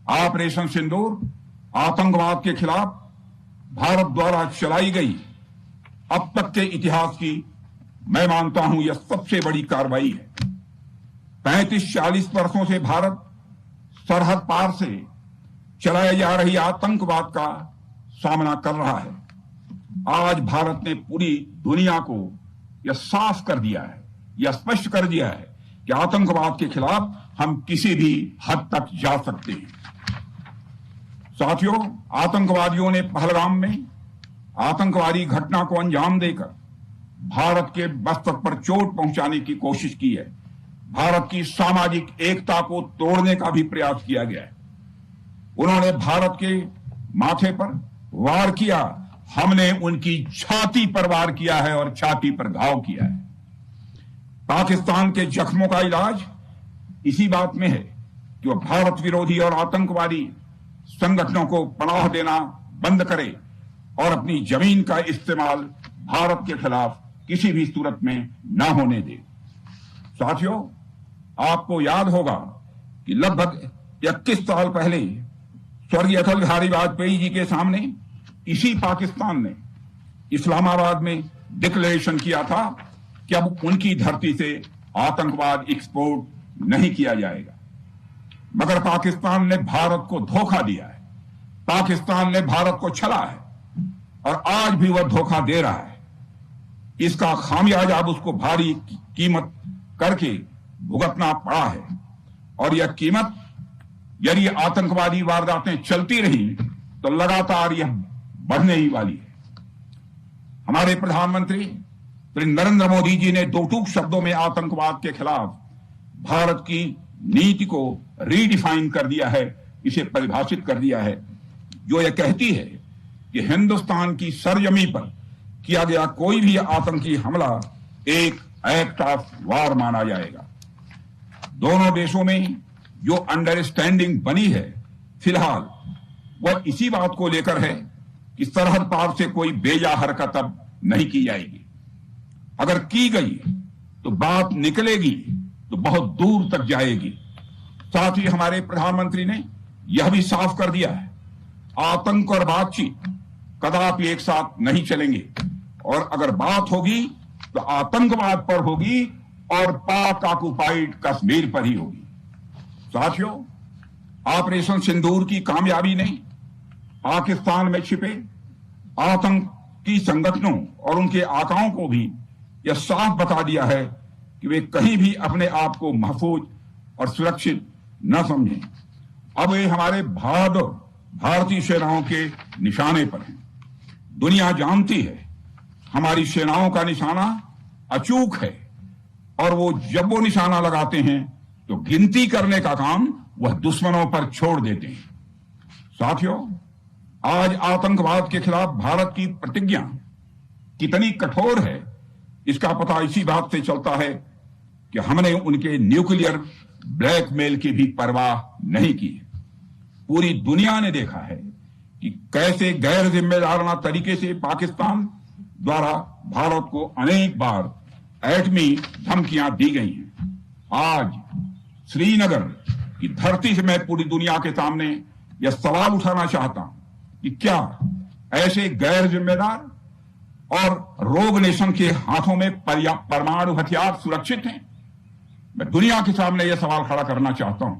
Operation सिंदूर आतंकवाद के खिलाफ भारत द्वारा चलाई गई अब तक के इतिहास की मैं मानता हूं यह सबसे बड़ी कार्रवाई है। 35-40 वर्षों से भारत सरहद पार से चलाई जा रही आतंकवाद का सामना कर रहा है। आज भारत ने पूरी दुनिया को यह साफ कर दिया है, यह स्पष्ट कर दिया है कि आतंकवाद के खिलाफ हम किसी भी हद तक जा सकते हैं। साथियों, आतंकवादियों ने पहलगाम में आतंकवादी घटना को अंजाम देकर भारत के मस्तक पर चोट पहुंचाने की कोशिश की है। भारत की सामाजिक एकता को तोड़ने का भी प्रयास किया गया है। उन्होंने भारत के माथे पर वार किया, हमने उनकी छाती पर वार किया है और छाती पर घाव किया है। पाकिस्तान के जख्मों का इलाज इसी बात में है कि वह भारत विरोधी और आतंकवादी संगठनों को पनाह देना बंद करे और अपनी जमीन का इस्तेमाल भारत के खिलाफ किसी भी सूरत में न होने दे। साथियों, आपको याद होगा कि लगभग 21 साल पहले स्वर्गीय अटल बिहारी वाजपेयी जी के सामने इसी पाकिस्तान ने इस्लामाबाद में डिक्लेरेशन किया था कि अब उनकी धरती से आतंकवाद एक्सपोर्ट नहीं किया जाएगा। मगर पाकिस्तान ने भारत को धोखा दिया है, पाकिस्तान ने भारत को छला है और आज भी वह धोखा दे रहा है। इसका खामियाजा अब उसको भारी कीमत करके भुगतना पड़ा है और यह कीमत यदि आतंकवादी वारदातें चलती रही तो लगातार यह बढ़ने ही वाली है। हमारे प्रधानमंत्री श्री नरेंद्र मोदी जी ने दो टूक शब्दों में आतंकवाद के खिलाफ भारत की नीति को रीडिफाइन कर दिया है, इसे परिभाषित कर दिया है, जो यह कहती है कि हिंदुस्तान की सरजमी पर किया गया कोई भी आतंकी हमला एक एक्ट ऑफ वार माना जाएगा। दोनों देशों में जो अंडरस्टैंडिंग बनी है फिलहाल वह इसी बात को लेकर है कि सरहद पार से कोई बेजा हरकत अब नहीं की जाएगी। अगर की गई तो बात निकलेगी तो बहुत दूर तक जाएगी। साथ ही हमारे प्रधानमंत्री ने यह भी साफ कर दिया है, आतंक और बातचीत कदापि एक साथ नहीं चलेंगे और अगर बात होगी तो आतंकवाद पर होगी और पाक ऑक्युपाइड कश्मीर पर ही होगी। साथियों, ऑपरेशन सिंदूर की कामयाबी ने पाकिस्तान में छिपे आतंकी संगठनों और उनके आकाओं को भी यह साफ बता दिया है कि वे कहीं भी अपने आप को महफूज और सुरक्षित न समझें। अब वे हमारे बहादुर भारतीय सेनाओं के निशाने पर हैं। दुनिया जानती है हमारी सेनाओं का निशाना अचूक है और जब वो निशाना लगाते हैं तो गिनती करने का काम वह दुश्मनों पर छोड़ देते हैं। साथियों, आज आतंकवाद के खिलाफ भारत की प्रतिज्ञा कितनी कठोर है इसका पता इसी बात से चलता है कि हमने उनके न्यूक्लियर ब्लैकमेल की भी परवाह नहीं की। पूरी दुनिया ने देखा है कि कैसे गैर जिम्मेदाराना तरीके से पाकिस्तान द्वारा भारत को अनेक बार एटमी धमकियां दी गई हैं। आज श्रीनगर की धरती से मैं पूरी दुनिया के सामने यह सवाल उठाना चाहता हूं कि क्या ऐसे गैर जिम्मेदार और रोग नेशन के हाथों में परमाणु हथियार सुरक्षित हैं? मैं दुनिया के सामने यह सवाल खड़ा करना चाहता हूं।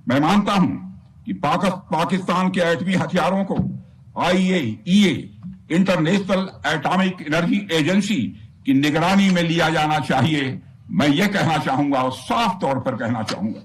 मैं मानता हूं कि पाकिस्तान के एटमी हथियारों को IAEA international atomic energy agency की निगरानी में लिया जाना चाहिए। मैं यह कहना चाहूंगा और साफ तौर पर कहना चाहूंगा